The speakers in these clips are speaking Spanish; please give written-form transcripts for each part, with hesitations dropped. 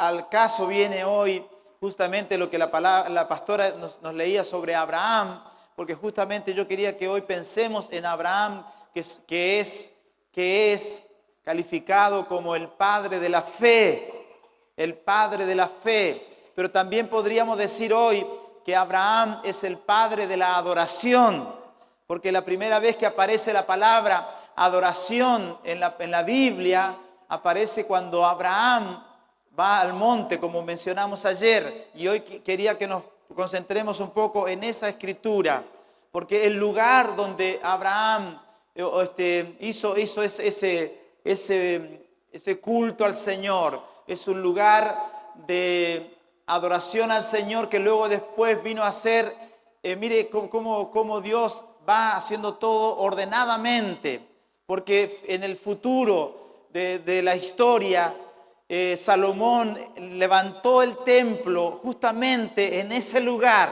al caso viene hoy justamente lo que la pastora nos leía sobre Abraham, porque justamente yo quería que hoy pensemos en Abraham, que es calificado como el padre de la fe, el padre de la fe. Pero también podríamos decir hoy que Abraham es el padre de la adoración, porque la primera vez que aparece la palabra adoración en la Biblia, aparece cuando Abraham va al monte, como mencionamos ayer, y hoy quería que nos concentremos un poco en esa escritura, porque el lugar donde Abraham hizo ese culto al Señor es un lugar de adoración al Señor que luego después vino a ser, mire cómo Dios va haciendo todo ordenadamente, porque en el futuro de la historia, Salomón levantó el templo justamente en ese lugar,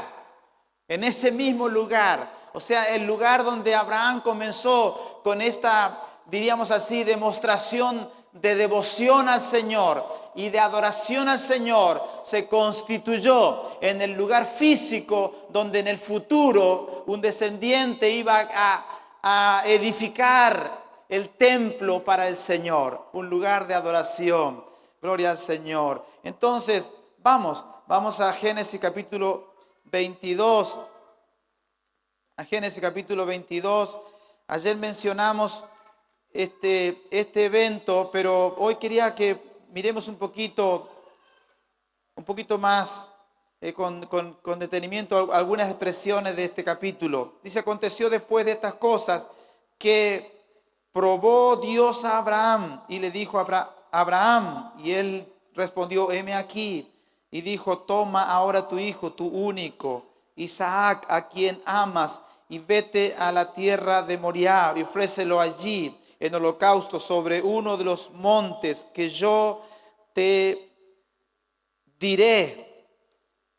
en ese mismo lugar. O sea, el lugar donde Abraham comenzó con esta, diríamos así, demostración de devoción al Señor y de adoración al Señor, se constituyó en el lugar físico donde en el futuro un descendiente iba a edificar el templo para el Señor, un lugar de adoración. Gloria al Señor. Entonces, vamos a Génesis capítulo 22. A Génesis capítulo 22. Ayer mencionamos este evento, pero hoy quería que miremos un poquito más con detenimiento algunas expresiones de este capítulo. Dice: aconteció después de estas cosas que probó Dios a Abraham y le dijo a Abraham, y él respondió: heme aquí. Y dijo: toma ahora tu hijo, tu único, Isaac, a quien amas, y vete a la tierra de Moriah y ofrécelo allí en holocausto sobre uno de los montes que yo te diré.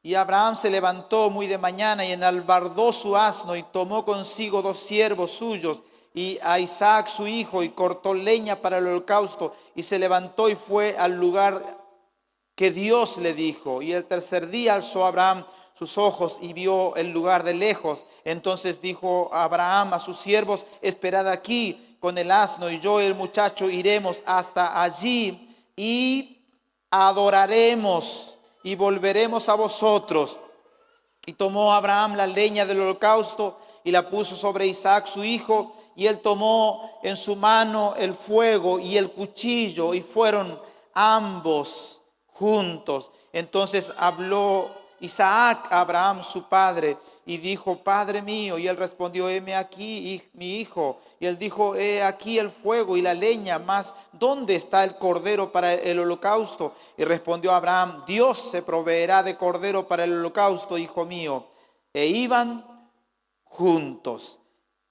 Y Abraham se levantó muy de mañana y enalbardó su asno y tomó consigo 2 siervos suyos y a Isaac su hijo, y cortó leña para el holocausto, y se levantó y fue al lugar que Dios le dijo. Y el tercer día alzó Abraham sus ojos y vio el lugar de lejos. Entonces dijo Abraham a sus siervos: esperad aquí con el asno, y yo y el muchacho iremos hasta allí y adoraremos y volveremos a vosotros. Y tomó Abraham la leña del holocausto y la puso sobre Isaac su hijo, y él tomó en su mano el fuego y el cuchillo, y fueron ambos juntos. Entonces habló Isaac a Abraham su padre y dijo: Padre mío. Y él respondió: heme aquí, mi hijo. Y él dijo: he aquí el fuego y la leña, mas ¿dónde está el cordero para el holocausto? Y respondió Abraham: Dios se proveerá de cordero para el holocausto, hijo mío. E iban juntos.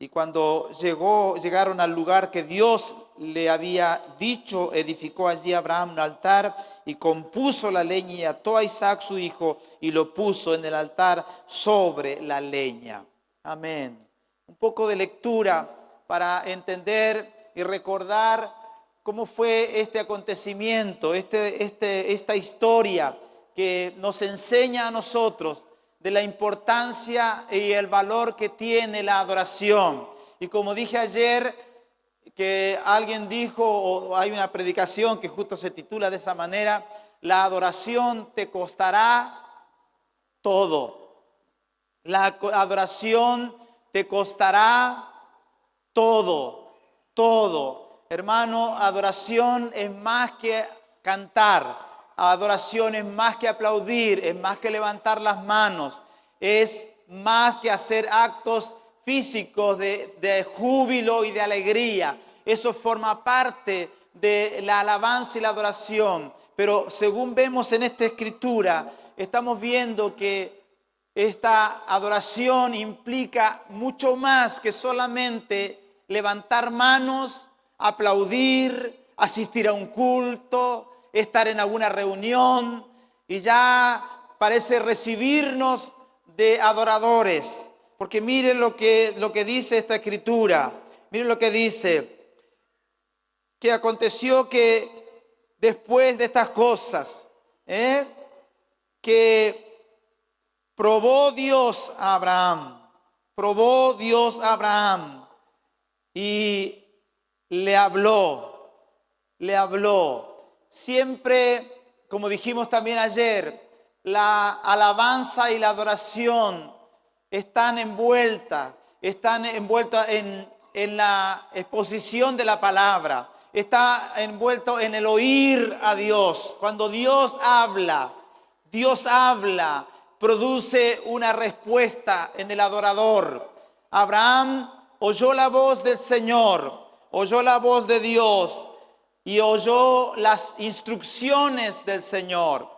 Y cuando llegaron al lugar que Dios le había dicho, edificó allí Abraham un altar y compuso la leña y ató a Isaac su hijo y lo puso en el altar sobre la leña. Amén. Un poco de lectura para entender y recordar cómo fue este acontecimiento, esta historia que nos enseña a nosotros de la importancia y el valor que tiene la adoración. Y como dije ayer, que alguien dijo, o hay una predicación que justo se titula de esa manera: la adoración te costará todo. La adoración te costará todo, todo. Hermano, adoración es más que cantar. Adoración es más que aplaudir, es más que levantar las manos, es más que hacer actos físicos de júbilo y de alegría. Eso forma parte de la alabanza y la adoración. Pero según vemos en esta escritura, estamos viendo que esta adoración implica mucho más que solamente levantar manos, aplaudir, asistir a un culto, estar en alguna reunión y ya parece recibirnos de adoradores. Porque miren lo que dice esta escritura. Miren lo que dice: que aconteció que después de estas cosas, ¿eh? Que probó Dios a Abraham. Probó Dios a Abraham y le habló. Le habló. Siempre, como dijimos también ayer, la alabanza y la adoración están envueltas en la exposición de la palabra. Está envuelto en el oír a Dios. Cuando Dios habla, produce una respuesta en el adorador. Abraham oyó la voz del Señor, oyó la voz de Dios y oyó las instrucciones del Señor.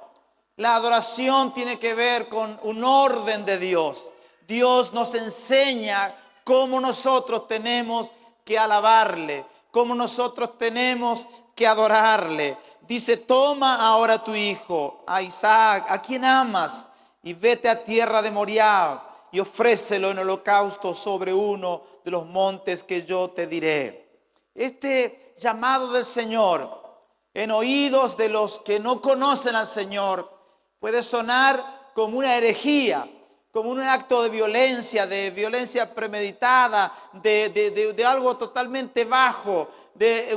La adoración tiene que ver con un orden de Dios. Dios nos enseña cómo nosotros tenemos que alabarle, cómo nosotros tenemos que adorarle. Dice, toma ahora tu hijo, a Isaac, a quien amas, y vete a tierra de Moriah y ofrécelo en holocausto sobre uno de los montes que yo te diré. Este llamado del Señor en oídos de los que no conocen al Señor puede sonar como una herejía, como un acto de violencia premeditada, de algo totalmente bajo, de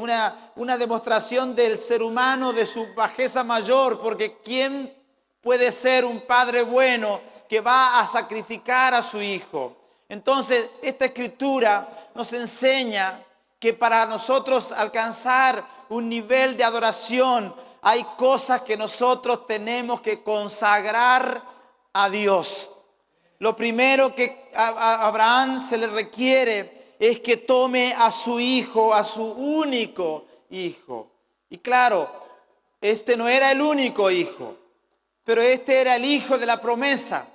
una demostración del ser humano, de su bajeza mayor, porque ¿quién puede ser un padre bueno que va a sacrificar a su hijo? Entonces, esta escritura nos enseña que para nosotros alcanzar un nivel de adoración, hay cosas que nosotros tenemos que consagrar a Dios. Lo primero que a Abraham se le requiere es que tome a su hijo, a su único hijo. Y claro, este no era el único hijo, pero este era el hijo de la promesa.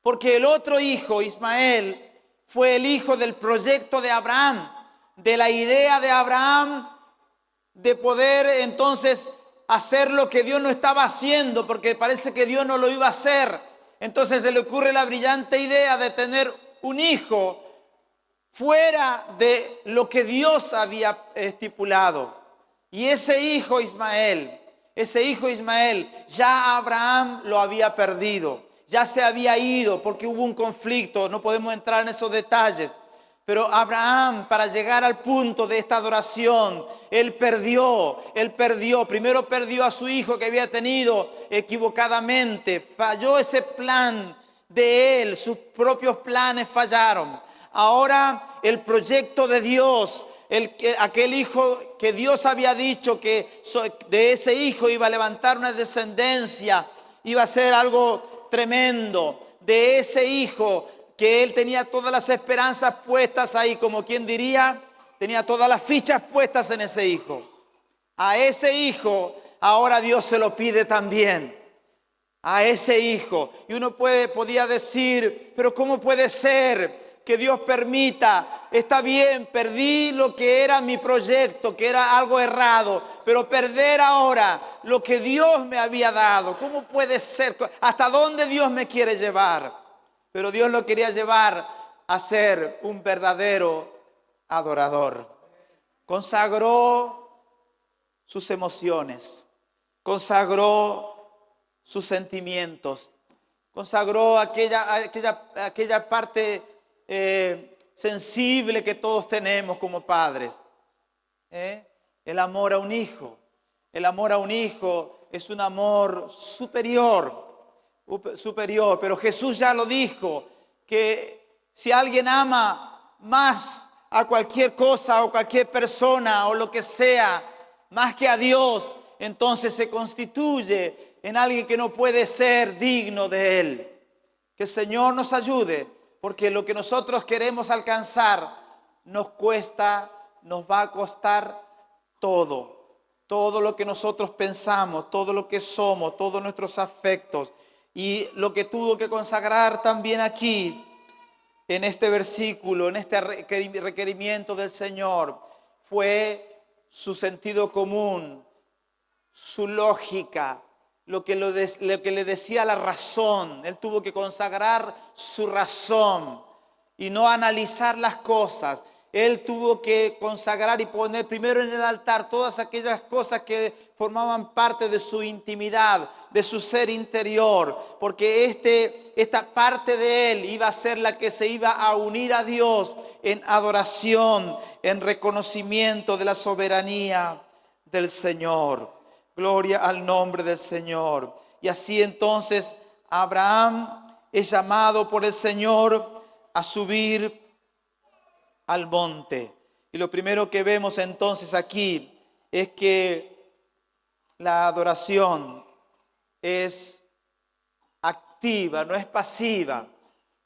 Porque el otro hijo, Ismael, fue el hijo del proyecto de Abraham, de la idea de Abraham de poder entonces hacer lo que Dios no estaba haciendo, porque parece que Dios no lo iba a hacer. Entonces se le ocurre la brillante idea de tener un hijo fuera de lo que Dios había estipulado. Y ese hijo Ismael, ya Abraham lo había perdido, ya se había ido porque hubo un conflicto, no podemos entrar en esos detalles. Pero Abraham, para llegar al punto de esta adoración, él perdió. Primero perdió a su hijo que había tenido equivocadamente. Falló ese plan de él, sus propios planes fallaron. Ahora el proyecto de Dios, aquel hijo que Dios había dicho que de ese hijo iba a levantar una descendencia, iba a ser algo tremendo. De ese hijo que él tenía todas las esperanzas puestas ahí, como quien diría, tenía todas las fichas puestas en ese hijo. A ese hijo ahora Dios se lo pide también. A ese hijo. Y uno podía decir, pero ¿cómo puede ser que Dios permita? Está bien, perdí lo que era mi proyecto, que era algo errado, pero perder ahora lo que Dios me había dado, ¿cómo puede ser? ¿Hasta dónde Dios me quiere llevar? Pero Dios lo quería llevar a ser un verdadero adorador. Consagró sus emociones, consagró sus sentimientos, consagró aquella parte sensible que todos tenemos como padres. El amor a un hijo. El amor a un hijo es un amor superior, pero Jesús ya lo dijo, que si alguien ama más a cualquier cosa o cualquier persona o lo que sea, más que a Dios, entonces se constituye en alguien que no puede ser digno de Él. Que el Señor nos ayude, porque lo que nosotros queremos alcanzar nos va a costar todo lo que nosotros pensamos, todo lo que somos, todos nuestros afectos. Y lo que tuvo que consagrar también aquí, en este versículo, en este requerimiento del Señor, fue su sentido común, su lógica, lo que le decía la razón. Él tuvo que consagrar su razón y no analizar las cosas. Él tuvo que consagrar y poner primero en el altar todas aquellas cosas que formaban parte de su intimidad, de su ser interior, porque esta parte de él iba a ser la que se iba a unir a Dios en adoración, en reconocimiento de la soberanía del Señor. Gloria al nombre del Señor. Y así entonces Abraham es llamado por el Señor a subir al monte. Y lo primero que vemos entonces aquí es que la adoración es activa, no es pasiva.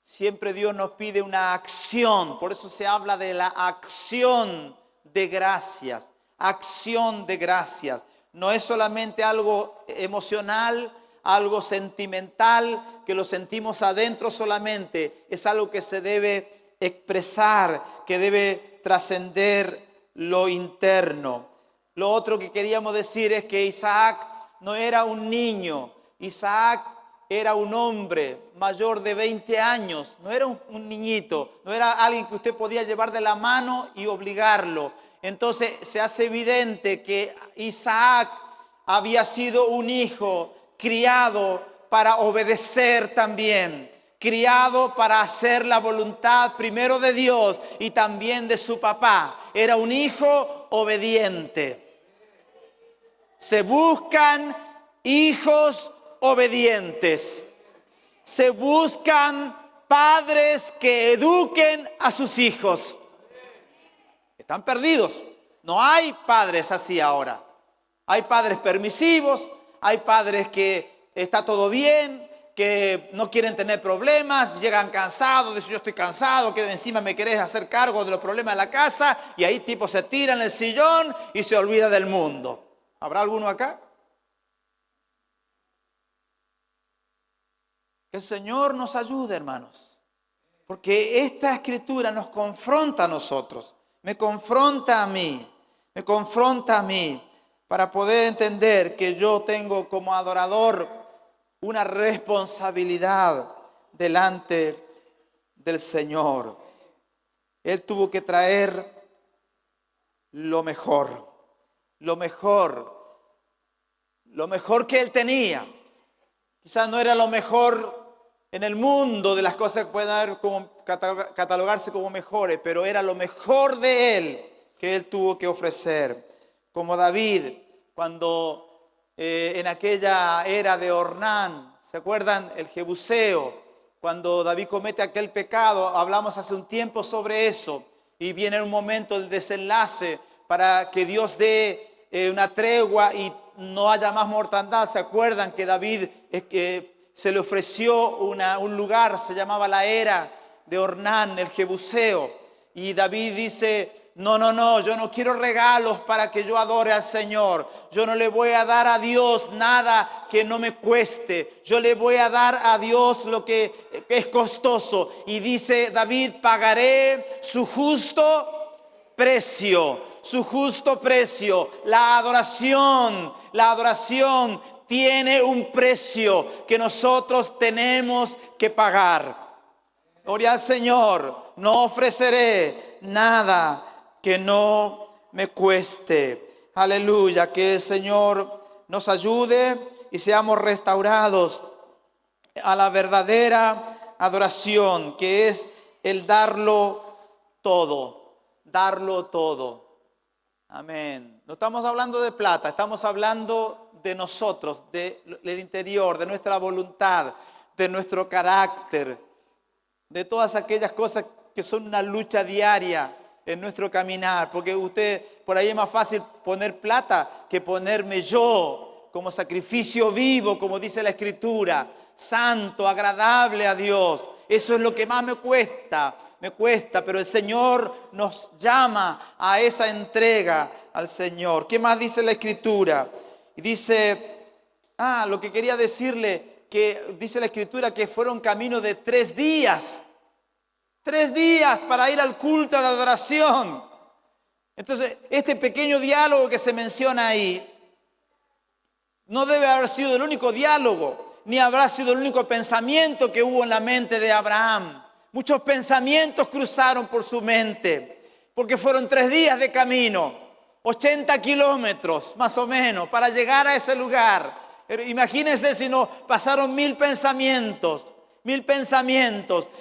Siempre Dios nos pide una acción, por eso se habla de la acción de gracias. Acción de gracias. No es solamente algo emocional, algo sentimental, que lo sentimos adentro solamente. Es algo que se debe expresar, que debe trascender lo interno. Lo otro que queríamos decir es que Isaac no era un niño. Isaac era un hombre mayor de 20 años. No era un niñito. No era alguien que usted podía llevar de la mano y obligarlo. Entonces se hace evidente que Isaac había sido un hijo criado para obedecer también, criado para hacer la voluntad primero de Dios y también de su papá. Era un hijo obediente. Se buscan hijos obedientes. Se buscan padres que eduquen a sus hijos. Están perdidos. No hay padres así ahora. Hay padres permisivos, hay padres que está todo bien, que no quieren tener problemas, llegan cansados, dicen yo estoy cansado, que encima me querés hacer cargo de los problemas de la casa, y ahí tipo se tira en el sillón y se olvida del mundo. ¿Habrá alguno acá? Que el Señor nos ayude, hermanos, porque esta escritura nos confronta a nosotros. Me confronta a mí para poder entender que yo tengo como adorador una responsabilidad delante del Señor. Él tuvo que traer lo mejor que él tenía. Quizás no era lo mejor en el mundo de las cosas que pueden catalogarse como mejores, pero era lo mejor de él que él tuvo que ofrecer. Como David, cuando en aquella era de Ornán, ¿se acuerdan? El Jebuseo, cuando David comete aquel pecado, hablamos hace un tiempo sobre eso, y viene un momento del desenlace para que Dios dé una tregua y no haya más mortandad. ¿Se acuerdan que David se le ofreció un lugar, se llamaba la era de Ornán, el Jebuseo? Y David dice, no, yo no quiero regalos para que yo adore al Señor. Yo no le voy a dar a Dios nada que no me cueste. Yo le voy a dar a Dios lo que es costoso. Y dice David, pagaré su justo precio. Su justo precio. La adoración tiene un precio que nosotros tenemos que pagar. Gloria al Señor. No ofreceré nada que no me cueste. Aleluya, que el Señor nos ayude y seamos restaurados a la verdadera adoración, que es el darlo todo. Amén. No estamos hablando de plata, estamos hablando de nosotros, del interior, de nuestra voluntad, de nuestro carácter, de todas aquellas cosas que son una lucha diaria en nuestro caminar, porque por ahí es más fácil poner plata que ponerme yo como sacrificio vivo, como dice la Escritura, santo, agradable a Dios. Eso es lo que más me cuesta, pero el Señor nos llama a esa entrega al Señor. ¿Qué más dice la Escritura? Y dice, lo que quería decirle, que dice la Escritura que fueron camino de 3 días. 3 días para ir al culto de adoración. Entonces, este pequeño diálogo que se menciona ahí no debe haber sido el único diálogo, ni habrá sido el único pensamiento que hubo en la mente de Abraham. Muchos pensamientos cruzaron por su mente, porque fueron 3 días de camino, 80 kilómetros más o menos para llegar a ese lugar. Pero imagínense si no pasaron 1000 pensamientos,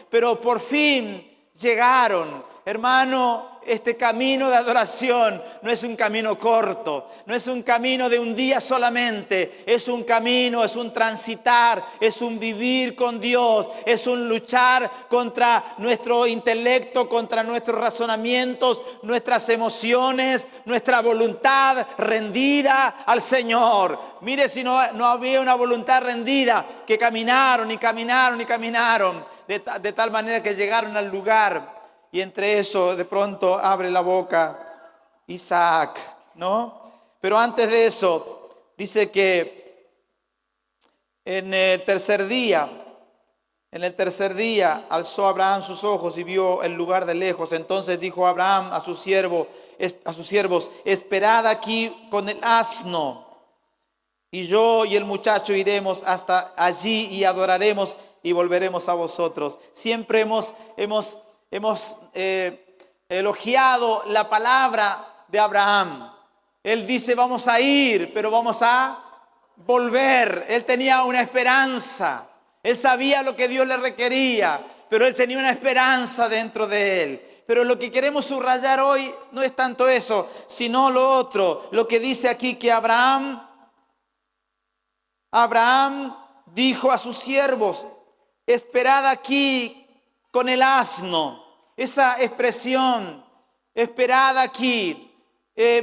pero por fin llegaron. Hermano, este camino de adoración no es un camino corto, no es un camino de un día solamente, es un camino, es un transitar, es un vivir con Dios, es un luchar contra nuestro intelecto, contra nuestros razonamientos, nuestras emociones, nuestra voluntad rendida al Señor. Mire si no había una voluntad rendida, que caminaron de tal manera que llegaron al lugar. Y entre eso, de pronto abre la boca Isaac, ¿no? Pero antes de eso, dice que en el tercer día alzó Abraham sus ojos y vio el lugar de lejos. Entonces dijo Abraham a sus siervos, esperad aquí con el asno, y yo y el muchacho iremos hasta allí y adoraremos y volveremos a vosotros. Siempre hemos elogiado la palabra de Abraham. Él dice, vamos a ir, pero vamos a volver. Él tenía una esperanza. Él sabía lo que Dios le requería, pero él tenía una esperanza dentro de él. Pero lo que queremos subrayar hoy no es tanto eso, sino lo otro. Lo que dice aquí que Abraham dijo a sus siervos, esperad aquí con el asno. Esa expresión, esperad aquí,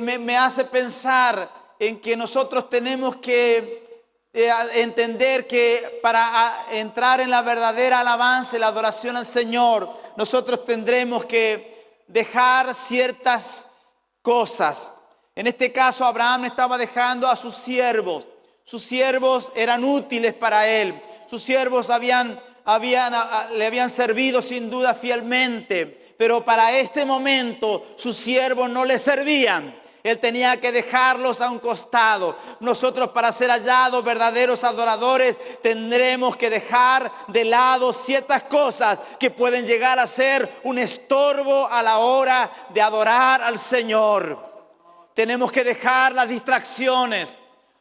me hace pensar en que nosotros tenemos que entender que para entrar en la verdadera alabanza y la adoración al Señor, nosotros tendremos que dejar ciertas cosas. En este caso, Abraham estaba dejando a sus siervos. Sus siervos eran útiles para él. Sus siervos le habían servido sin duda fielmente, pero para este momento sus siervos no le servían. Él tenía que dejarlos a un costado. Nosotros, para ser hallados verdaderos adoradores, tendremos que dejar de lado ciertas cosas que pueden llegar a ser un estorbo a la hora de adorar al Señor. Tenemos que dejar las distracciones.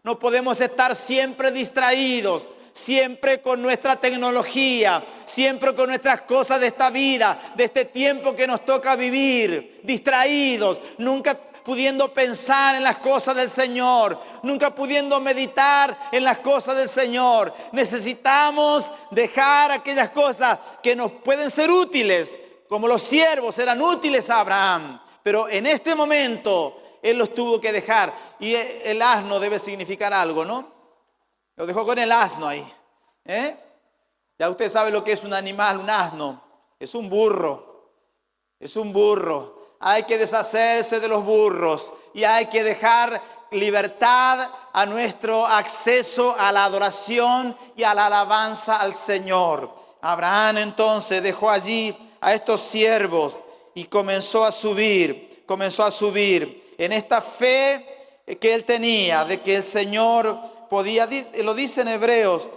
No podemos estar siempre distraídos, siempre con nuestra tecnología, siempre con nuestras cosas de esta vida, de este tiempo que nos toca vivir, distraídos, nunca pudiendo pensar en las cosas del Señor, nunca pudiendo meditar en las cosas del Señor. Necesitamos dejar aquellas cosas que nos pueden ser útiles, como los siervos eran útiles a Abraham, pero en este momento él los tuvo que dejar. Y el asno debe significar algo, ¿no? Lo dejó con el asno ahí. Ya usted sabe lo que es un animal, un asno. Es un burro. Es un burro. Hay que deshacerse de los burros y hay que dejar libertad a nuestro acceso a la adoración y a la alabanza al Señor. Abraham entonces dejó allí a estos siervos y comenzó a subir en esta fe que él tenía de que el Señor podía, lo dice en Hebreos.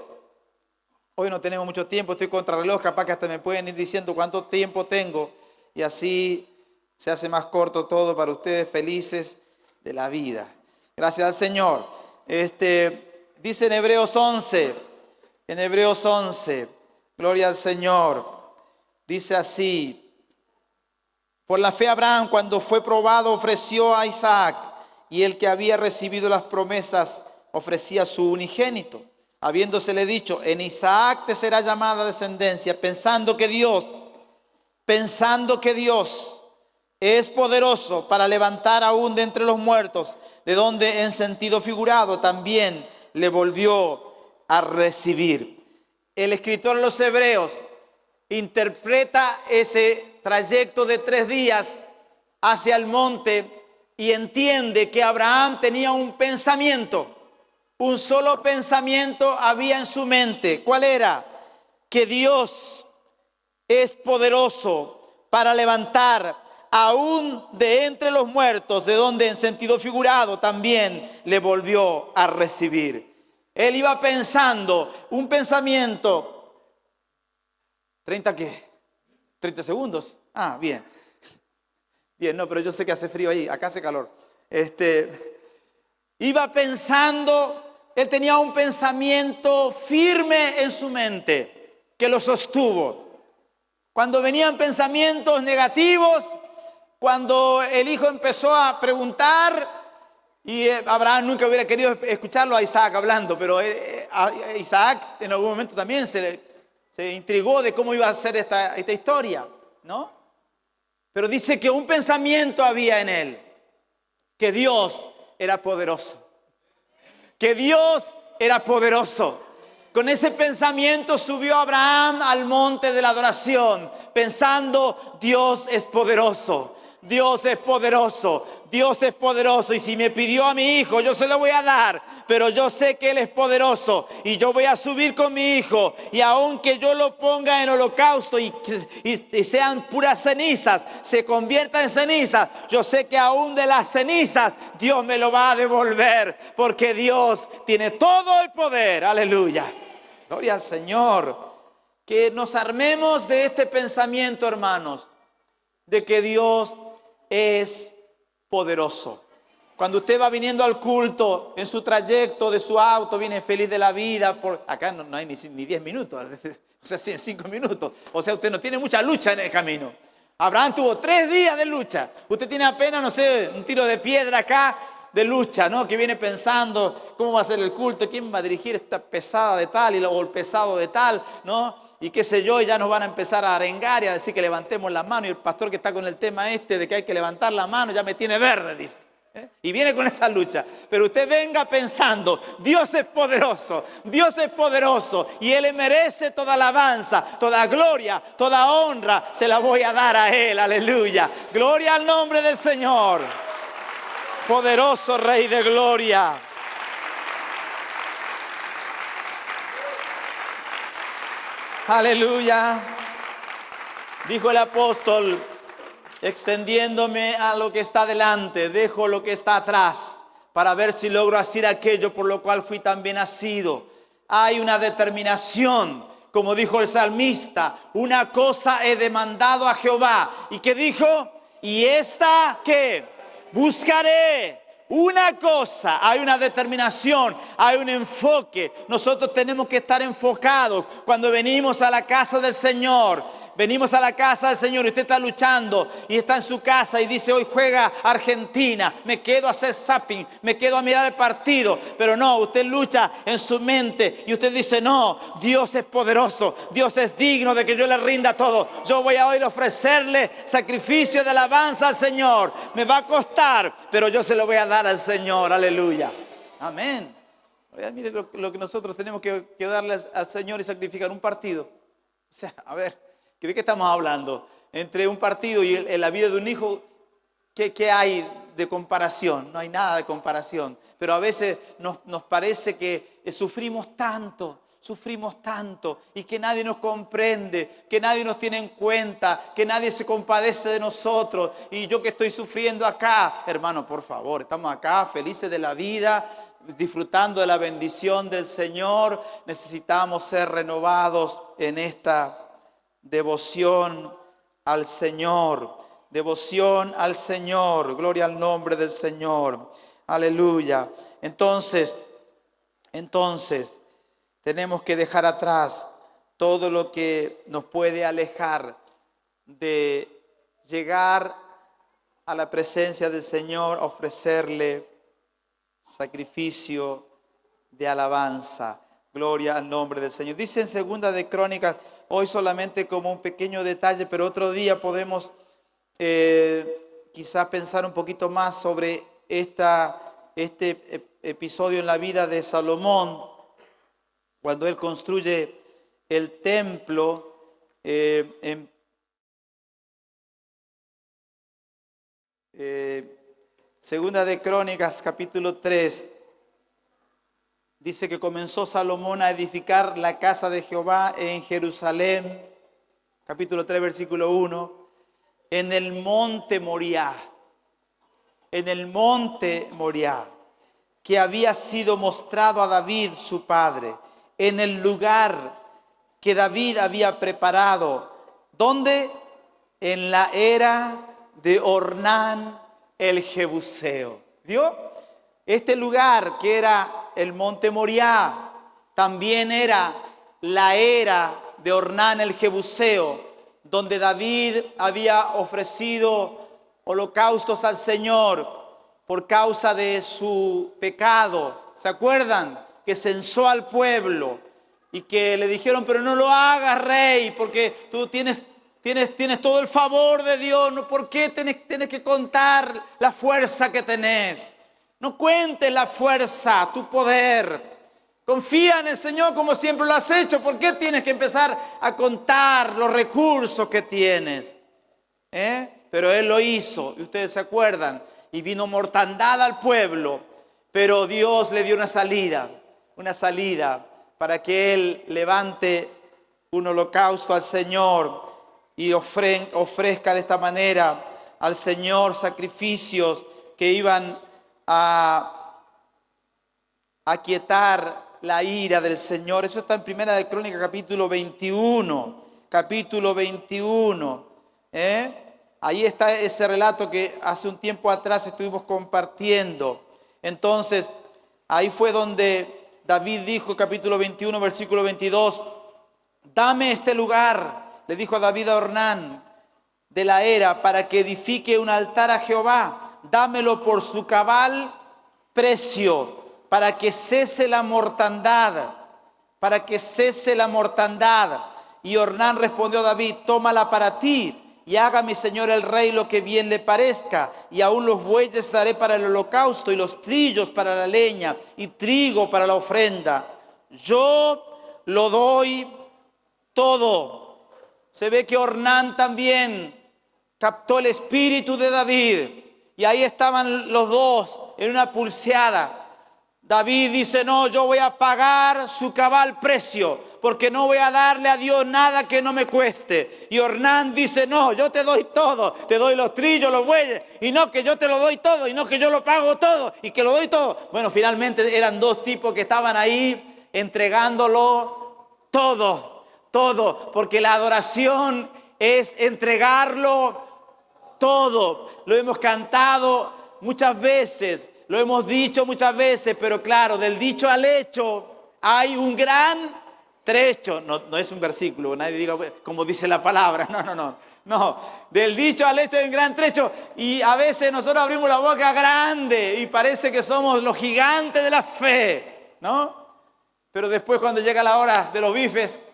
Hoy no tenemos mucho tiempo, estoy contra reloj, capaz que hasta me pueden ir diciendo cuánto tiempo tengo y así se hace más corto todo para ustedes, felices de la vida. Gracias al Señor. Dice en Hebreos 11, gloria al Señor, dice así: por la fe Abraham, cuando fue probado, ofreció a Isaac, y el que había recibido las promesas ofrecía su unigénito, habiéndosele dicho, en Isaac te será llamada descendencia, pensando que Dios es poderoso para levantar aún de entre los muertos, de donde en sentido figurado también le volvió a recibir. El escritor de los Hebreos interpreta ese trayecto de 3 días hacia el monte y entiende que Abraham tenía un pensamiento, un solo pensamiento había en su mente. ¿Cuál era? Que Dios es poderoso para levantar aún de entre los muertos, de donde en sentido figurado también le volvió a recibir. Él iba pensando un pensamiento. ¿30 qué? ¿30 segundos? Ah, bien. Bien, no, pero yo sé que hace frío ahí, acá hace calor. Iba pensando, él tenía un pensamiento firme en su mente que lo sostuvo. Cuando venían pensamientos negativos, cuando el hijo empezó a preguntar, y Abraham nunca hubiera querido escucharlo a Isaac hablando, pero a Isaac en algún momento también se intrigó de cómo iba a ser esta historia, ¿no? Pero dice que un pensamiento había en él, que Dios era poderoso, que Dios era poderoso. Con ese pensamiento subió Abraham al monte de la adoración, pensando, Dios es poderoso, Dios es poderoso, Dios es poderoso. Y si me pidió a mi hijo, yo se lo voy a dar, pero yo sé que Él es poderoso y yo voy a subir con mi hijo. Y aunque yo lo ponga en holocausto y sean puras cenizas, se convierta en cenizas, yo sé que aún de las cenizas Dios me lo va a devolver, porque Dios tiene todo el poder. Aleluya. Gloria al Señor. Que nos armemos de este pensamiento, hermanos, de que Dios es poderoso. Cuando usted va viniendo al culto, en su trayecto de su auto, viene feliz de la vida. Acá no hay ni 10 minutos, o sea, 5 minutos. O sea, usted no tiene mucha lucha en el camino. Abraham tuvo 3 días de lucha. Usted tiene apenas, no sé, un tiro de piedra acá de lucha, ¿no? Que viene pensando, ¿cómo va a ser el culto? ¿Quién va a dirigir esta pesada de tal o el pesado de tal, ¿no? Y qué sé yo, y ya nos van a empezar a arengar y a decir que levantemos la mano. Y el pastor que está con el tema de que hay que levantar la mano, ya me tiene verde, dice. Y viene con esa lucha. Pero usted venga pensando, Dios es poderoso, Dios es poderoso. Y Él le merece toda alabanza, toda gloria, toda honra. Se la voy a dar a Él, aleluya. Gloria al nombre del Señor. Poderoso Rey de gloria. Aleluya. Dijo el apóstol, extendiéndome a lo que está delante, dejo lo que está atrás, para ver si logro hacer aquello por lo cual fui también nacido. Hay una determinación, como dijo el salmista, una cosa he demandado a Jehová. ¿Y qué dijo? Y esta, ¿qué? Buscaré. Una cosa, hay una determinación, hay un enfoque. Nosotros tenemos que estar enfocados cuando venimos a la casa del Señor. Venimos a la casa del Señor y usted está luchando y está en su casa y dice, hoy juega Argentina, me quedo a hacer zapping, me quedo a mirar el partido. Pero no, usted lucha en su mente y usted dice, no, Dios es poderoso, Dios es digno de que yo le rinda todo. Yo voy a hoy ofrecerle sacrificio de alabanza al Señor. Me va a costar, pero yo se lo voy a dar al Señor. Aleluya. Amén. Mire lo que nosotros tenemos que darle al Señor y sacrificar un partido. O sea, a ver. ¿De qué estamos hablando? Entre un partido y la vida de un hijo, ¿qué hay de comparación? No hay nada de comparación. Pero a veces nos parece que sufrimos tanto y que nadie nos comprende, que nadie nos tiene en cuenta, que nadie se compadece de nosotros. Y yo que estoy sufriendo acá, hermano, por favor, estamos acá felices de la vida, disfrutando de la bendición del Señor. Necesitamos ser renovados en esta devoción al Señor, devoción al Señor, gloria al nombre del Señor, aleluya. Entonces, tenemos que dejar atrás todo lo que nos puede alejar de llegar a la presencia del Señor, ofrecerle sacrificio de alabanza. Gloria al nombre del Señor. Dice en Segunda de Crónicas, hoy solamente como un pequeño detalle, pero otro día podemos quizás pensar un poquito más sobre este episodio en la vida de Salomón, cuando él construye el templo en Segunda de Crónicas, capítulo 3. Dice que comenzó Salomón a edificar la casa de Jehová en Jerusalén, capítulo 3, versículo 1, en el monte Moriah, que había sido mostrado a David su padre, en el lugar que David había preparado. ¿Dónde? En la era de Ornán el Jebuseo. ¿Vio? Este lugar que era el monte Moriah, también era la era de Ornán el Jebuseo, donde David había ofrecido holocaustos al Señor por causa de su pecado. ¿Se acuerdan? Que censó al pueblo y que le dijeron, pero no lo hagas, rey, porque tú tienes todo el favor de Dios. ¿Por qué tienes que contar la fuerza que tenés? No cuentes la fuerza, tu poder. Confía en el Señor como siempre lo has hecho. ¿Por qué tienes que empezar a contar los recursos que tienes? Pero Él lo hizo, y ustedes se acuerdan, y vino mortandad al pueblo, pero Dios le dio una salida para que Él levante un holocausto al Señor y ofrezca de esta manera al Señor sacrificios que iban a aquietar la ira del Señor. Eso está en Primera de Crónicas, capítulo 21. Ahí está ese relato que hace un tiempo atrás estuvimos compartiendo. Entonces, ahí fue donde David dijo, capítulo 21, versículo 22, dame este lugar, le dijo David a Ornán, de la era, para que edifique un altar a Jehová. Dámelo por su cabal precio, para que cese la mortandad. Y Ornán respondió a David, tómala para ti, y haga mi señor el rey lo que bien le parezca. Y aún los bueyes daré para el holocausto, y los trillos para la leña, y trigo para la ofrenda. Yo lo doy todo. Se ve que Ornán también captó el espíritu de David. Y ahí estaban los dos en una pulseada. David dice, no, yo voy a pagar su cabal precio, porque no voy a darle a Dios nada que no me cueste. Y Ornán dice, no, yo te doy todo, te doy los trillos, los bueyes, y no que yo te lo doy todo, y no que yo lo pago todo, y que lo doy todo. Bueno, finalmente eran dos tipos que estaban ahí entregándolo todo, porque la adoración es entregarlo todo. Lo hemos cantado muchas veces, lo hemos dicho muchas veces, pero claro, del dicho al hecho hay un gran trecho. No es un versículo, nadie diga como dice la palabra, no. Del dicho al hecho hay un gran trecho, y a veces nosotros abrimos la boca grande y parece que somos los gigantes de la fe, ¿no? Pero después cuando llega la hora de los bifes,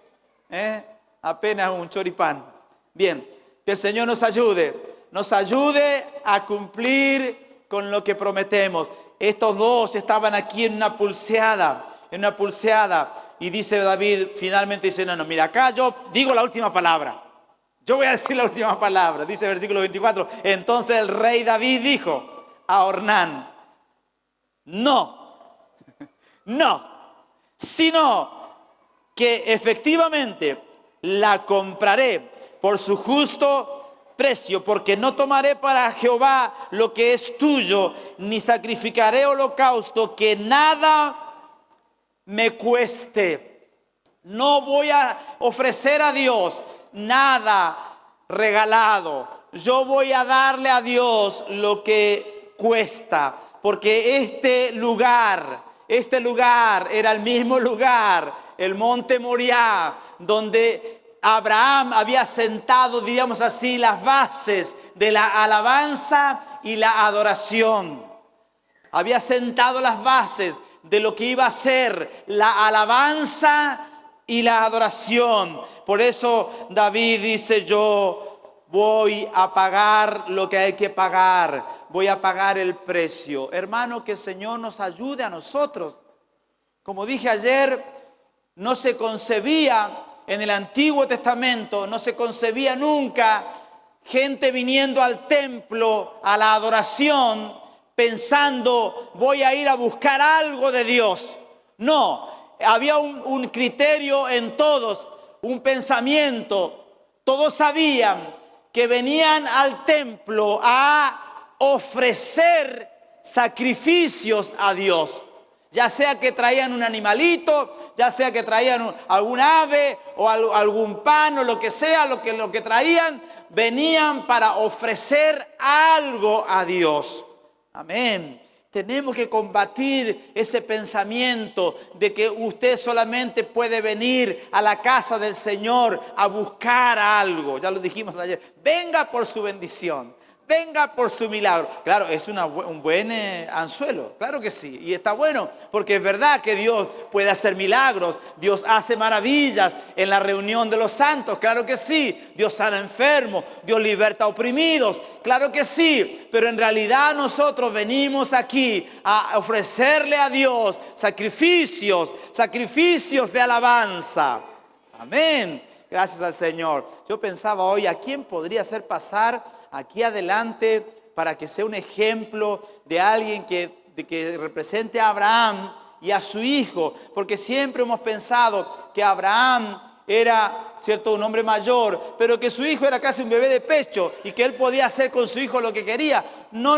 apenas un choripán. Bien, que el Señor nos ayude a cumplir con lo que prometemos. Estos dos estaban aquí en una pulseada, y dice David, finalmente dice, no, mira, acá yo digo la última palabra. Yo voy a decir la última palabra. Dice el versículo 24, entonces el rey David dijo a Ornán, no, sino que efectivamente la compraré por su justo precio, porque no tomaré para Jehová lo que es tuyo, ni sacrificaré holocausto que nada me cueste. No voy a ofrecer a Dios nada regalado. Yo voy a darle a Dios lo que cuesta, porque este lugar era el mismo lugar, el monte Moriah, donde Abraham había sentado, digamos así, las bases de la alabanza y la adoración. Había sentado las bases de lo que iba a ser la alabanza y la adoración. Por eso David dice, yo voy a pagar lo que hay que pagar. Voy a pagar el precio. Hermano, que el Señor nos ayude a nosotros. Como dije ayer, no se concebía en el Antiguo Testamento, no se concebía nunca gente viniendo al templo, a la adoración, pensando, voy a ir a buscar algo de Dios. No, había un criterio en todos, un pensamiento. Todos sabían que venían al templo a ofrecer sacrificios a Dios. Ya sea que traían un animalito, ya sea que traían algún ave o algún pan o lo que sea, lo que traían, venían para ofrecer algo a Dios. Amén. Tenemos que combatir ese pensamiento de que usted solamente puede venir a la casa del Señor a buscar algo. Ya lo dijimos ayer. Venga por su bendición. Venga por su milagro. Claro, es un buen anzuelo. Claro que sí. Y está bueno porque es verdad que Dios puede hacer milagros. Dios hace maravillas en la reunión de los santos. Claro que sí. Dios sana enfermos. Dios liberta oprimidos. Claro que sí. Pero en realidad nosotros venimos aquí a ofrecerle a Dios sacrificios de alabanza. Amén. Gracias al Señor. Yo pensaba hoy, ¿a quién podría hacer pasar aquí adelante para que sea un ejemplo de alguien que represente a Abraham y a su hijo? Porque siempre hemos pensado que Abraham era, cierto, un hombre mayor, pero que su hijo era casi un bebé de pecho y que él podía hacer con su hijo lo que quería. No.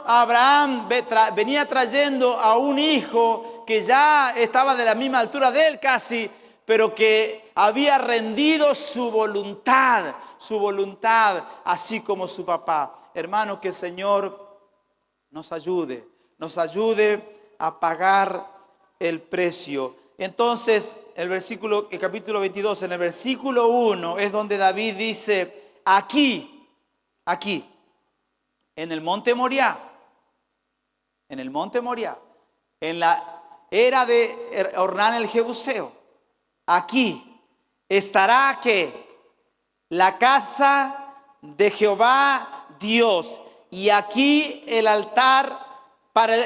Abraham venía trayendo a un hijo que ya estaba de la misma altura de él casi, pero que había rendido su voluntad, así como su papá. Hermanos, que el Señor nos ayude a pagar el precio. Entonces, el capítulo 22, en el versículo 1, es donde David dice, aquí, en el monte Moriah, en la era de Ornán el Jebuseo, aquí estará ¿qué? La casa de Jehová Dios, y aquí el altar para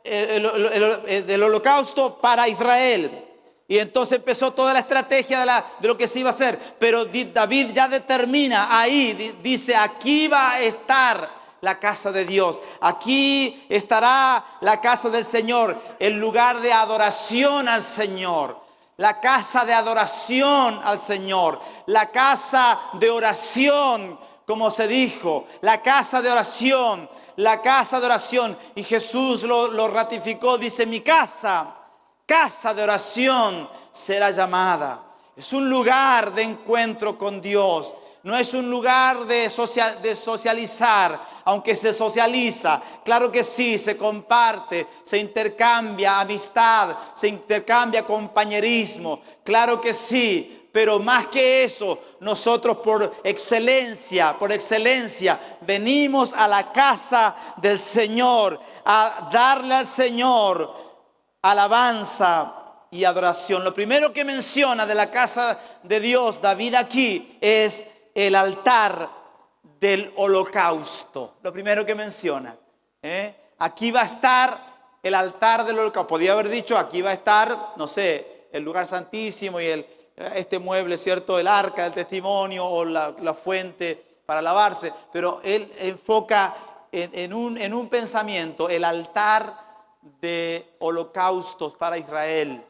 del holocausto para Israel. Y entonces empezó toda la estrategia de lo que se iba a hacer. Pero David ya determina ahí, dice, aquí va a estar la casa de Dios. Aquí estará la casa del Señor, el lugar de adoración al Señor. La casa de adoración al Señor. La casa de oración, como se dijo. La casa de oración. Y Jesús lo ratificó. Dice, mi casa de oración será llamada. Es un lugar de encuentro con Dios. No es un lugar de socializar, aunque se socializa. Claro que sí, se comparte, se intercambia amistad, se intercambia compañerismo. Claro que sí. Pero más que eso, nosotros por excelencia, venimos a la casa del Señor, a darle al Señor alabanza y adoración. Lo primero que menciona de la casa de Dios, David aquí, es el altar del holocausto. Lo primero que menciona. Aquí va a estar el altar del holocausto. Podía haber dicho, aquí va a estar, no sé, el lugar santísimo y este mueble, ¿cierto? El arca del testimonio o la fuente para lavarse. Pero él enfoca en un pensamiento, el altar de holocaustos para Israel.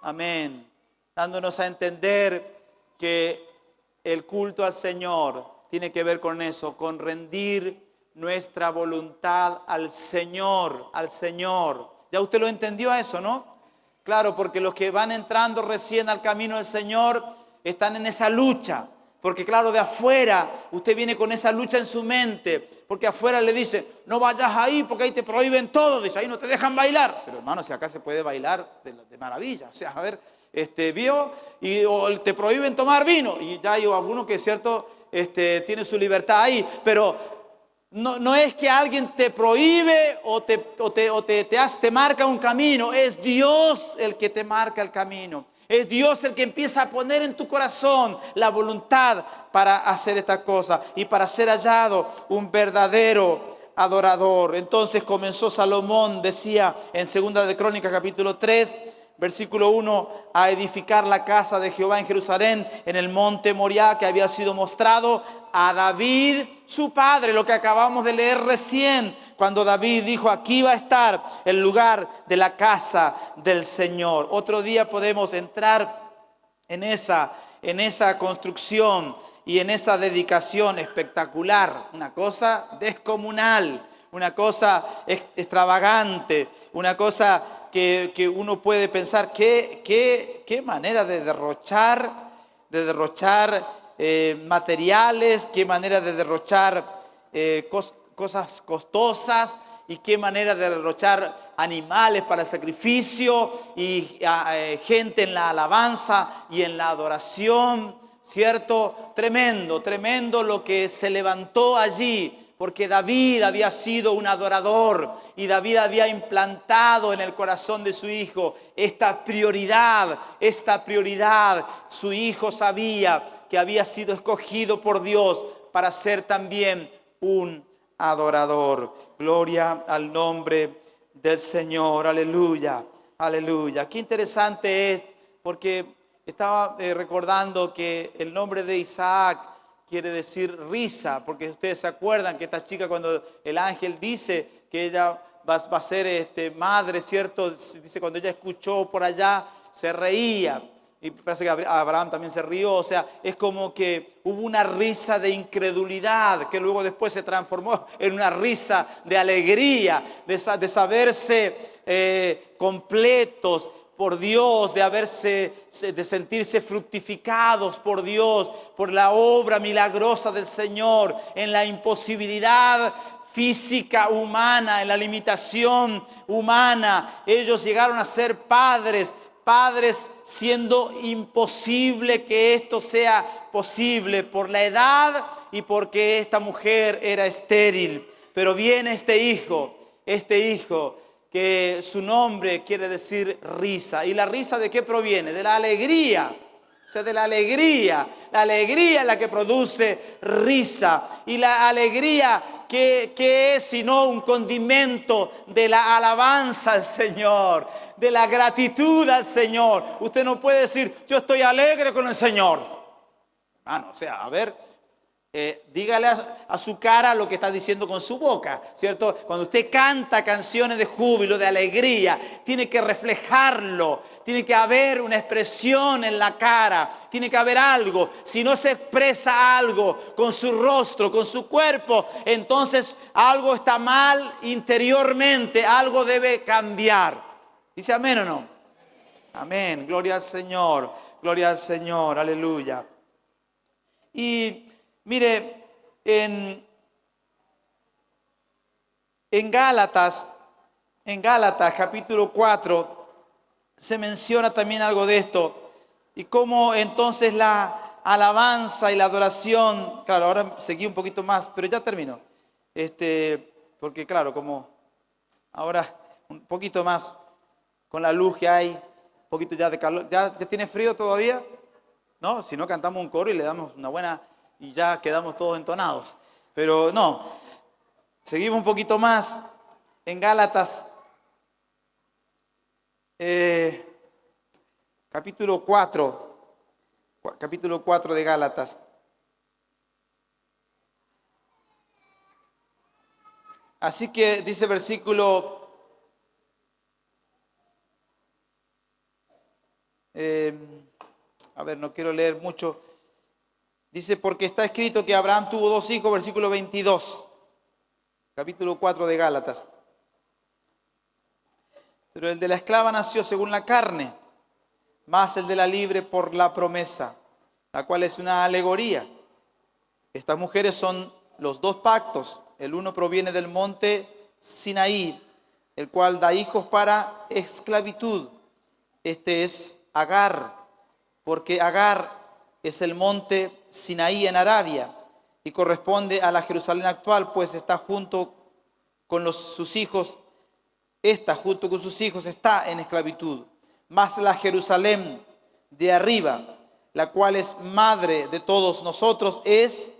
Amén. Dándonos a entender que el culto al Señor tiene que ver con eso, con rendir nuestra voluntad al Señor. Ya usted lo entendió a eso, ¿no? Claro, porque los que van entrando recién al camino del Señor están en esa lucha. Porque claro, de afuera, usted viene con esa lucha en su mente. Porque afuera le dice, no vayas ahí porque ahí te prohíben todo. Dice, ahí no te dejan bailar. Pero hermano, si acá se puede bailar de maravilla. O sea, a ver, vio, o te prohíben tomar vino. Y ya hay alguno que es cierto, tiene su libertad ahí. Pero no es que alguien te prohíbe o te marca un camino. Es Dios el que te marca el camino. Es Dios el que empieza a poner en tu corazón la voluntad para hacer esta cosa y para ser hallado un verdadero adorador. Entonces comenzó Salomón, decía en 2 de Crónicas capítulo 3, versículo 1, a edificar la casa de Jehová en Jerusalén, en el monte Moriah, que había sido mostrado a David, su padre, lo que acabamos de leer recién, cuando David dijo, aquí va a estar el lugar de la casa del Señor. Otro día podemos entrar en esa construcción y en esa dedicación espectacular, una cosa descomunal, una cosa extravagante, una cosa que uno puede pensar qué manera de derrochar materiales, qué manera de derrochar cosas costosas y qué manera de derrochar animales para sacrificio y gente en la alabanza y en la adoración, ¿cierto? Tremendo, tremendo lo que se levantó allí, porque David había sido un adorador y David había implantado en el corazón de su hijo esta prioridad. Su hijo sabía que había sido escogido por Dios para ser también un adorador. Gloria al nombre del Señor. Aleluya, aleluya. Qué interesante es, porque estaba recordando que el nombre de Isaac quiere decir risa, porque ustedes se acuerdan que esta chica, cuando el ángel dice que ella va a ser madre, ¿cierto? Dice, cuando ella escuchó por allá, se reía. Y parece que Abraham también se rió. O sea, es como que hubo una risa de incredulidad que luego después se transformó en una risa de alegría, de saberse completos por Dios, de sentirse fructificados por Dios, por la obra milagrosa del Señor, en la imposibilidad física humana, en la limitación humana. Ellos llegaron a ser padres siendo imposible que esto sea posible por la edad y porque esta mujer era estéril. Pero viene este hijo que su nombre quiere decir risa. ¿Y la risa de qué proviene? De la alegría. O sea, de la alegría. La alegría es la que produce risa. Y la alegría, ¿qué es sino un condimento de la alabanza al Señor, de la gratitud al Señor? Usted no puede decir, yo estoy alegre con el Señor. O sea, a ver, dígale a su cara lo que está diciendo con su boca, ¿cierto? Cuando usted canta canciones de júbilo, de alegría, tiene que reflejarlo, tiene que haber una expresión en la cara, tiene que haber algo. Si no se expresa algo con su rostro, con su cuerpo, entonces algo está mal interiormente, algo debe cambiar. ¿Dice amén o no? Amén, gloria al Señor, aleluya. Y mire, en Gálatas capítulo 4 se menciona también algo de esto. Y cómo entonces la alabanza y la adoración, claro, ahora seguí un poquito más, pero ya termino. Porque claro, como ahora un poquito más con la luz que hay, un poquito ya de calor. ¿Ya tiene frío todavía? ¿No? Si no, cantamos un coro y le damos una buena y ya quedamos todos entonados. Pero no, seguimos un poquito más en Gálatas, capítulo 4 de Gálatas. Así que dice versículo no quiero leer mucho. Dice, porque está escrito que Abraham tuvo 2 hijos, versículo 22, capítulo 4 de Gálatas. Pero el de la esclava nació según la carne, más el de la libre por la promesa, la cual es una alegoría. Estas mujeres son los 2 pactos. El uno proviene del monte Sinaí, el cual da hijos para esclavitud. Este es Agar, porque Agar es el monte Sinaí en Arabia y corresponde a la Jerusalén actual, pues está junto con sus hijos está en esclavitud. Mas la Jerusalén de arriba, la cual es madre de todos nosotros, es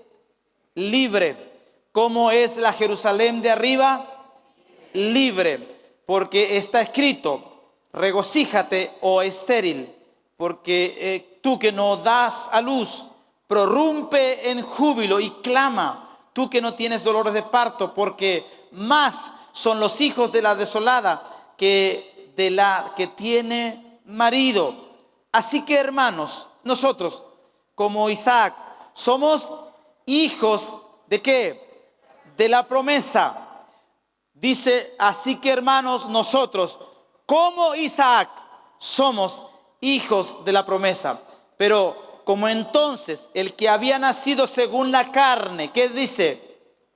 libre. ¿Cómo es la Jerusalén de arriba? Libre, porque está escrito, regocíjate, oh estéril, porque tú que no das a luz, prorrumpe en júbilo y clama, tú que no tienes dolores de parto, porque más son los hijos de la desolada que de la que tiene marido. Así que, hermanos, nosotros, como Isaac, somos hijos ¿de qué? De la promesa. Dice, así que, hermanos, nosotros, como Isaac, somos hijos de la promesa. Pero como entonces el que había nacido según la carne, ¿qué dice?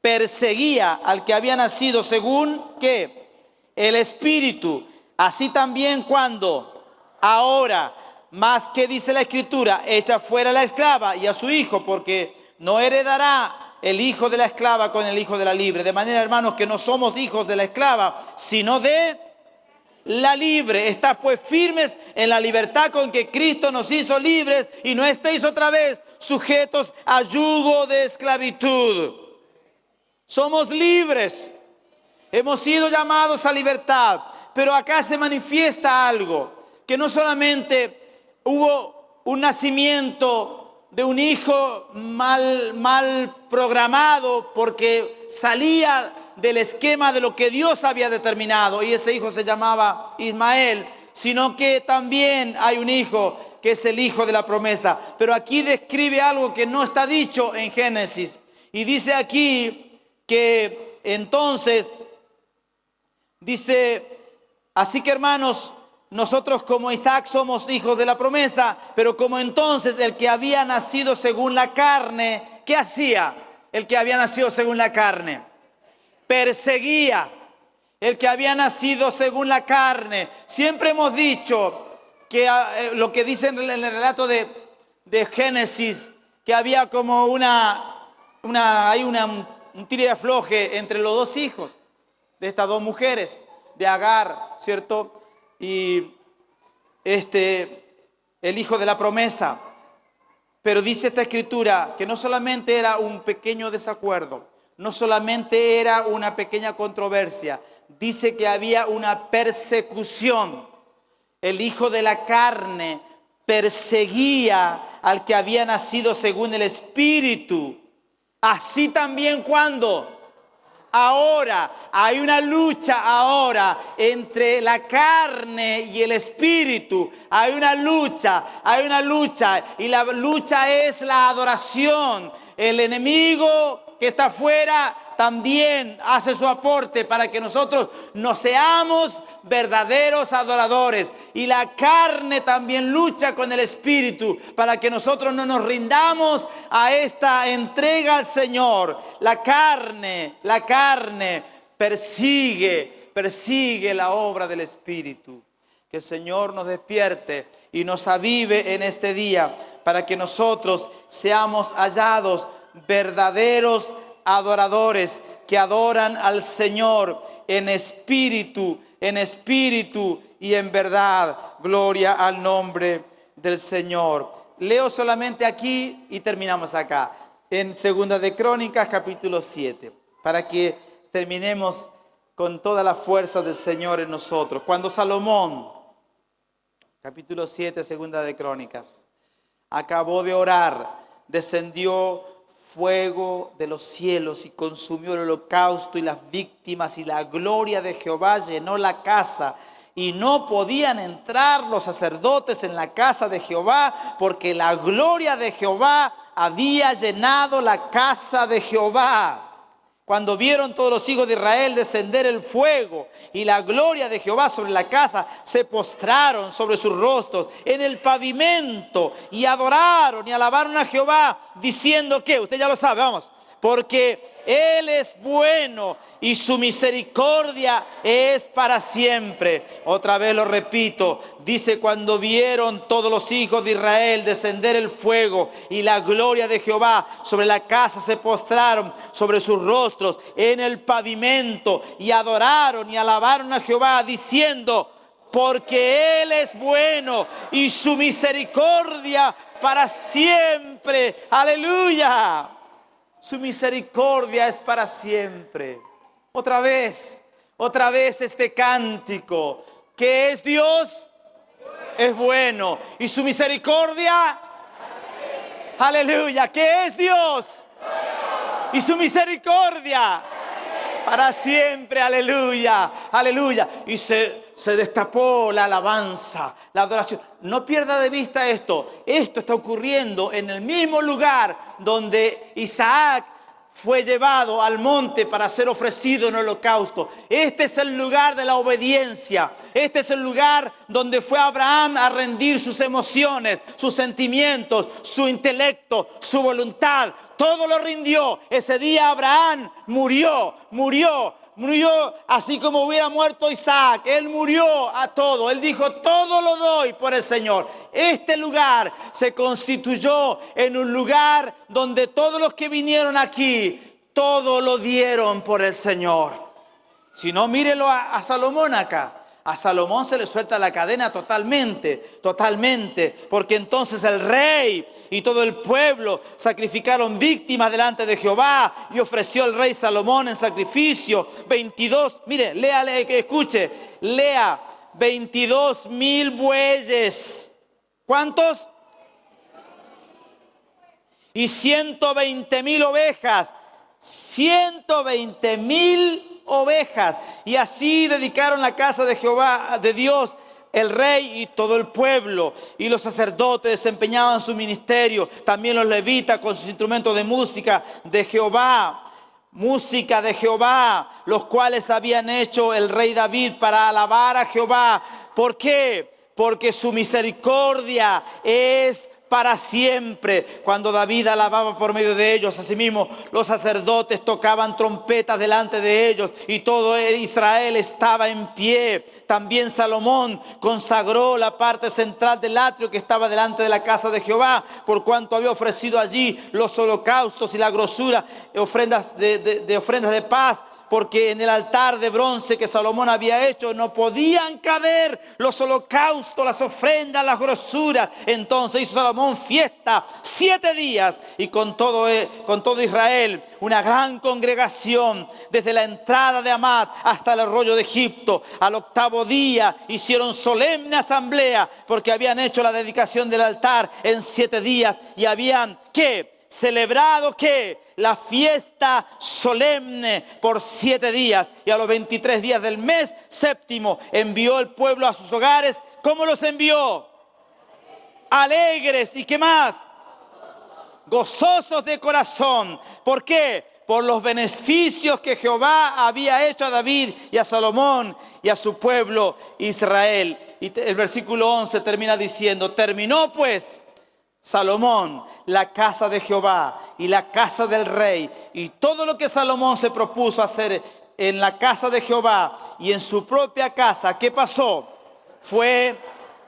Perseguía al que había nacido según, ¿qué? El Espíritu. Así también cuando, ahora, más que dice la Escritura, echa fuera a la esclava y a su hijo, porque no heredará el hijo de la esclava con el hijo de la libre. De manera, hermanos, que no somos hijos de la esclava, sino de la libre. Estad pues firmes en la libertad con que Cristo nos hizo libres, y no estéis otra vez sujetos a yugo de esclavitud. Somos libres, hemos sido llamados a libertad, pero acá se manifiesta algo, que no solamente hubo un nacimiento de un hijo mal programado porque salía del esquema de lo que Dios había determinado, y ese hijo se llamaba Ismael, sino que también hay un hijo que es el hijo de la promesa. Pero aquí describe algo que no está dicho en Génesis, y dice aquí que entonces, dice, así que hermanos, nosotros como Isaac somos hijos de la promesa, pero como entonces el que había nacido según la carne, ¿qué hacía el que había nacido según la carne? Perseguía. El que había nacido según la carne. Siempre hemos dicho que lo que dice en el relato de Génesis, que había como un tire y afloje entre los dos hijos de estas dos mujeres, de Agar, ¿cierto? Y el hijo de la promesa. Pero dice esta escritura que no solamente era un pequeño desacuerdo, no solamente era una pequeña controversia, dice que había una persecución. El hijo de la carne perseguía al que había nacido según el Espíritu. Así también cuando, ahora, hay una lucha ahora entre la carne y el Espíritu. Hay una lucha, y la lucha es la adoración. El enemigo que está afuera también hace su aporte para que nosotros no seamos verdaderos adoradores, y la carne también lucha con el Espíritu para que nosotros no nos rindamos a esta entrega al Señor. La carne persigue la obra del Espíritu. Que el Señor nos despierte y nos avive en este día para que nosotros seamos hallados verdaderos adoradores que adoran al Señor en espíritu y en verdad. Gloria al nombre del Señor. Leo solamente aquí y terminamos acá, en 2 de Crónicas capítulo 7, para que terminemos con toda la fuerza del Señor en nosotros. Cuando Salomón, capítulo 7, 2 de Crónicas, acabó de orar, descendió fuego de los cielos y consumió el holocausto y las víctimas, y la gloria de Jehová llenó la casa, y no podían entrar los sacerdotes en la casa de Jehová, porque la gloria de Jehová había llenado la casa de Jehová. Cuando vieron todos los hijos de Israel descender el fuego y la gloria de Jehová sobre la casa, se postraron sobre sus rostros en el pavimento y adoraron y alabaron a Jehová, diciendo que, usted ya lo sabe, vamos, porque Él es bueno y su misericordia es para siempre. Otra vez lo repito, dice, cuando vieron todos los hijos de Israel descender el fuego y la gloria de Jehová sobre la casa, se postraron sobre sus rostros en el pavimento y adoraron y alabaron a Jehová, diciendo, porque Él es bueno y su misericordia para siempre. Aleluya. Su misericordia es para siempre. Otra vez este cántico. ¿Qué es Dios? Es bueno. ¿Y su misericordia? Aleluya. ¿Qué es Dios? ¿Y su misericordia? Para siempre. Aleluya. Aleluya. Y se destapó la alabanza, la adoración. No pierda de vista esto. Esto está ocurriendo en el mismo lugar donde Isaac fue llevado al monte para ser ofrecido en holocausto. Este es el lugar de la obediencia. Este es el lugar donde fue Abraham a rendir sus emociones, sus sentimientos, su intelecto, su voluntad. Todo lo rindió. Ese día Abraham murió así como hubiera muerto Isaac. Él murió a todo. Él dijo, todo lo doy por el Señor. Este lugar se constituyó en un lugar donde todos los que vinieron aquí, todo lo dieron por el Señor. Si no, mírelo a Salomón acá. A Salomón se le suelta la cadena totalmente, porque entonces el rey y todo el pueblo sacrificaron víctimas delante de Jehová y ofreció el rey Salomón en sacrificio 22, mire, léale, escuche, lea 22,000 bueyes. ¿Cuántos? Y 120,000 ovejas. 120,000 ovejas. Y así dedicaron la casa de Jehová, de Dios, el rey y todo el pueblo. Y los sacerdotes desempeñaban su ministerio. También los levitas con sus instrumentos de música de Jehová. Música de Jehová, los cuales habían hecho el rey David para alabar a Jehová. ¿Por qué? Porque su misericordia es para siempre. Cuando David alababa por medio de ellos, asimismo los sacerdotes tocaban trompetas delante de ellos y todo Israel estaba en pie. También Salomón consagró la parte central del atrio que estaba delante de la casa de Jehová, por cuanto había ofrecido allí los holocaustos y la grosura, ofrendas de ofrendas de paz. Porque en el altar de bronce que Salomón había hecho no podían caber los holocaustos, las ofrendas, las grosuras. Entonces hizo Salomón fiesta 7 días y con todo Israel una gran congregación desde la entrada de Amat hasta el arroyo de Egipto. Al 8º día hicieron solemne asamblea porque habían hecho la dedicación del altar en 7 días y habían celebrado la fiesta solemne por 7 días. Y a los 23 días del mes séptimo envió el pueblo a sus hogares. ¿Cómo los envió? Alegres. ¿Y qué más? Gozosos de corazón. ¿Por qué? Por los beneficios que Jehová había hecho a David y a Salomón y a su pueblo Israel. Y el versículo 11 termina diciendo, terminó pues Salomón la casa de Jehová y la casa del rey, y todo lo que Salomón se propuso hacer en la casa de Jehová y en su propia casa, ¿qué pasó? Fue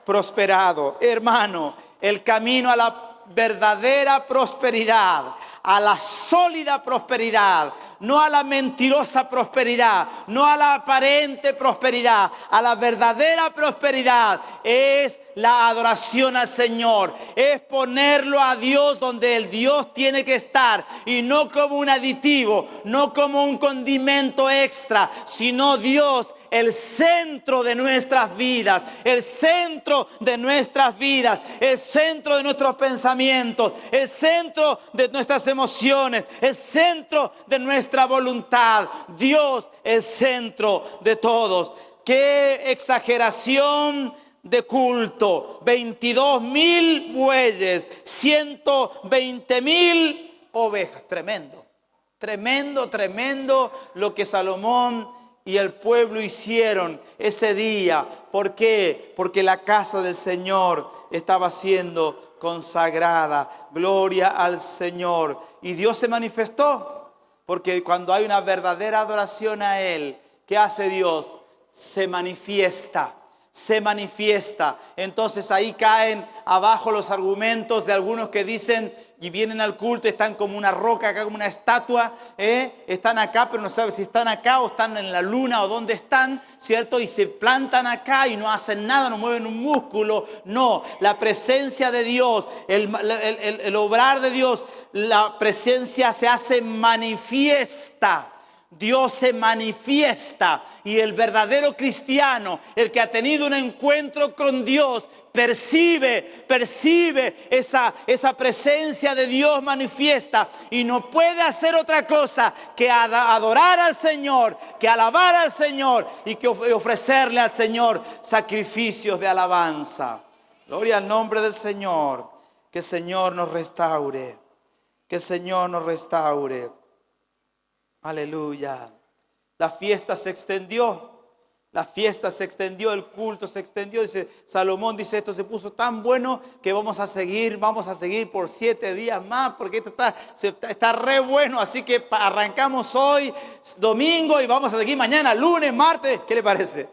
prosperado. Hermano, el camino a la verdadera prosperidad, a la sólida prosperidad, no a la mentirosa prosperidad, no a la aparente prosperidad, a la verdadera prosperidad es la adoración al Señor, es ponerlo a Dios donde el Dios tiene que estar y no como un aditivo, no como un condimento extra, sino Dios, el centro de nuestras vidas, el centro de nuestras vidas, el centro de nuestros pensamientos, el centro de nuestras emociones, el centro de nuestra voluntad. Dios, el centro de todos. ¡Qué exageración de culto! 22,000 bueyes, 120,000 ovejas. Tremendo lo que Salomón y el pueblo hicieron ese día. ¿Por qué? Porque la casa del Señor estaba siendo consagrada. Gloria al Señor. Y Dios se manifestó. Porque cuando hay una verdadera adoración a Él, ¿qué hace Dios? Se manifiesta. Entonces ahí caen abajo los argumentos de algunos que dicen y vienen al culto, están como una roca acá, como una estatua, están acá, pero no saben si están acá o están en la luna o dónde están, ¿cierto? Y se plantan acá y no hacen nada, no mueven un músculo. No, la presencia de Dios, el obrar de Dios, la presencia se hace manifiesta. Dios se manifiesta y el verdadero cristiano, el que ha tenido un encuentro con Dios, percibe esa presencia de Dios manifiesta y no puede hacer otra cosa que adorar al Señor, que alabar al Señor y que ofrecerle al Señor sacrificios de alabanza. Gloria al nombre del Señor. Que el Señor nos restaure. Que el Señor nos restaure. Aleluya. La fiesta se extendió. La fiesta se extendió, el culto se extendió. Dice Salomón, dice, esto se puso tan bueno que vamos a seguir por 7 días más, porque esto está re bueno. Así que arrancamos hoy, domingo, y vamos a seguir mañana, lunes, martes. ¿Qué le parece?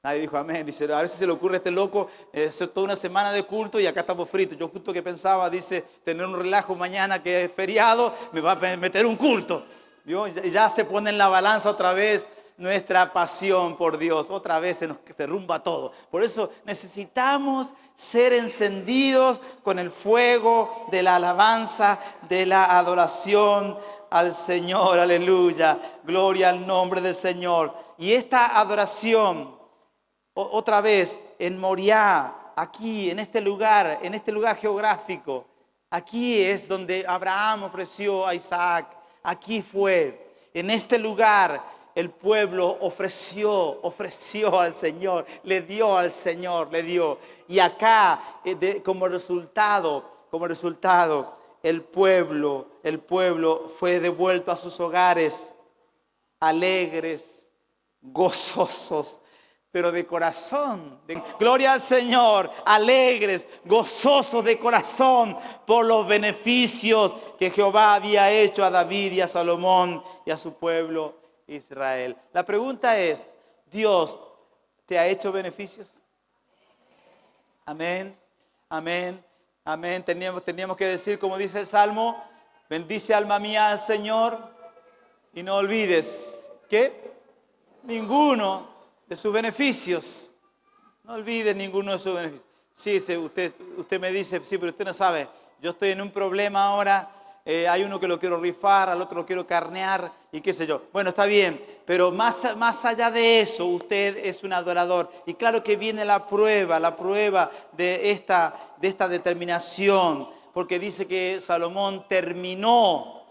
Nadie dijo amén. Dice, a ver si se le ocurre a este loco hacer toda una semana de culto y acá estamos fritos. Yo justo que pensaba, dice, tener un relajo mañana que es feriado, me va a meter un culto. ¿Vio? Ya se pone en la balanza otra vez nuestra pasión por Dios. Otra vez se nos derrumba todo. Por eso necesitamos ser encendidos con el fuego de la alabanza, de la adoración al Señor. Aleluya. Gloria al nombre del Señor. Y esta adoración, otra vez, en Moriah, aquí, en este lugar geográfico, aquí es donde Abraham ofreció a Isaac. Aquí fue, en este lugar, el pueblo ofreció al Señor, le dio al Señor, le dio. Y acá, como resultado, el pueblo fue devuelto a sus hogares, alegres, gozosos, pero de corazón. Gloria al Señor, alegres, gozosos de corazón por los beneficios que Jehová había hecho a David y a Salomón y a su pueblo Israel. La pregunta es, ¿Dios te ha hecho beneficios? Amén, amén, amén. Teníamos que decir, como dice el Salmo, bendice alma mía al Señor y no olvides, ¿qué? Ninguno de sus beneficios. No olvides ninguno de sus beneficios. Sí, usted me dice, sí, pero usted no sabe, yo estoy en un problema ahora. Hay uno que lo quiero rifar, al otro lo quiero carnear y qué sé yo. Bueno, está bien, pero más allá de eso, usted es un adorador. Y claro que viene la prueba de esta determinación, porque dice que Salomón terminó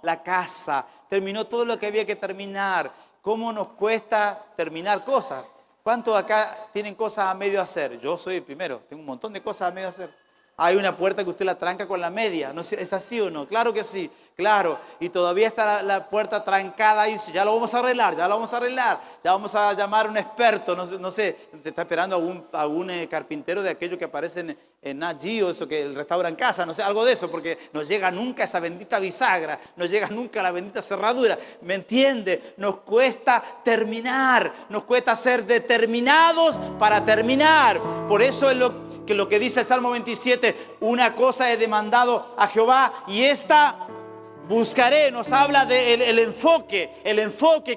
la casa, terminó todo lo que había que terminar. ¿Cómo nos cuesta terminar cosas? ¿Cuántos acá tienen cosas a medio hacer? Yo soy el primero, tengo un montón de cosas a medio hacer. Hay una puerta que usted la tranca con la media. ¿No es así o no? Claro que sí, claro. Y todavía está la puerta trancada y dice, ya lo vamos a arreglar. Ya vamos a llamar a un experto. No sé, se está esperando algún carpintero de aquellos que aparecen en Nat Geo, eso que el restaura en casa, no sé, algo de eso, porque no llega nunca esa bendita bisagra, no llega nunca la bendita cerradura. ¿Me entiende? Nos cuesta terminar, nos cuesta ser determinados para terminar. Por eso es lo que dice el Salmo 27, una cosa he demandado a Jehová y esta buscaré. Nos habla del enfoque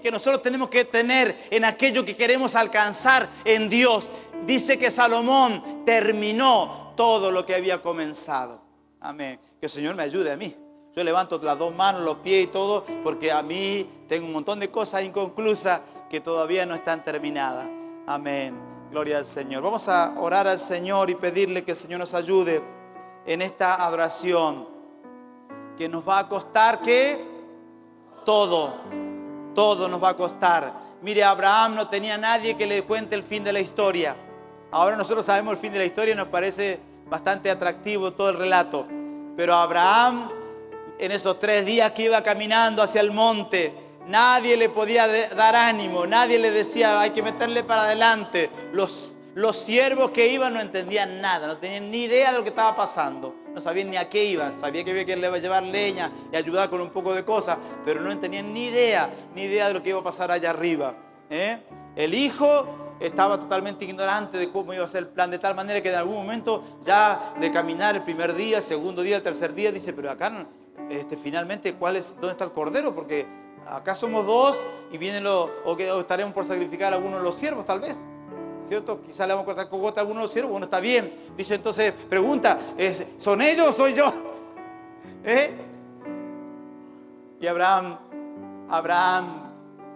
que nosotros tenemos que tener en aquello que queremos alcanzar en Dios. Dice que Salomón terminó todo lo que había comenzado. Amén. Que el Señor me ayude a mí. Yo levanto las 2 manos, los pies y todo, porque a mí tengo un montón de cosas inconclusas que todavía no están terminadas. Amén. Gloria al Señor. Vamos a orar al Señor y pedirle que el Señor nos ayude en esta adoración que nos va a costar, ¿qué? Todo nos va a costar. Mire, Abraham no tenía nadie que le cuente el fin de la historia. Ahora nosotros sabemos el fin de la historia y nos parece bastante atractivo todo el relato. Pero Abraham, en esos 3 días que iba caminando hacia el monte, nadie le podía dar ánimo, nadie le decía, hay que meterle para adelante. Los siervos que iban no entendían nada, no tenían ni idea de lo que estaba pasando. No sabían ni a qué iban, sabían que había que llevar leña y ayudar con un poco de cosas, pero no tenían ni idea de lo que iba a pasar allá arriba. El hijo estaba totalmente ignorante de cómo iba a ser el plan, de tal manera que en algún momento ya de caminar el primer día, el segundo día, el tercer día, dice, pero acá finalmente, ¿dónde está el cordero? Porque acá somos 2 y vienen o estaremos por sacrificar a alguno de los siervos, tal vez, ¿cierto? Quizás le vamos a cortar cogote a alguno de los siervos. Bueno, está bien. Dice entonces, pregunta, ¿son ellos o soy yo? Y Abraham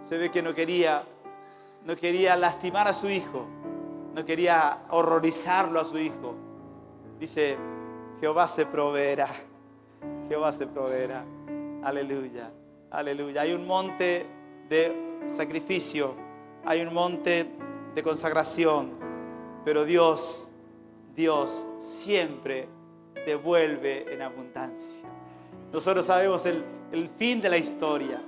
se ve que no quería lastimar a su hijo, no quería horrorizarlo a su hijo. Dice, Jehová se proveerá. Aleluya. Aleluya. Hay un monte de sacrificio, hay un monte de consagración, pero Dios siempre devuelve en abundancia. Nosotros sabemos el fin de la historia.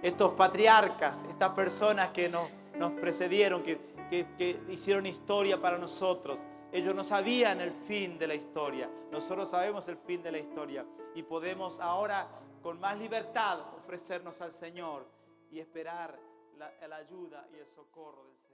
Estos patriarcas, estas personas que nos precedieron, que hicieron historia para nosotros, ellos no sabían el fin de la historia. Nosotros sabemos el fin de la historia y podemos ahora con más libertad ofrecernos al Señor y esperar la ayuda y el socorro del Señor.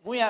muy,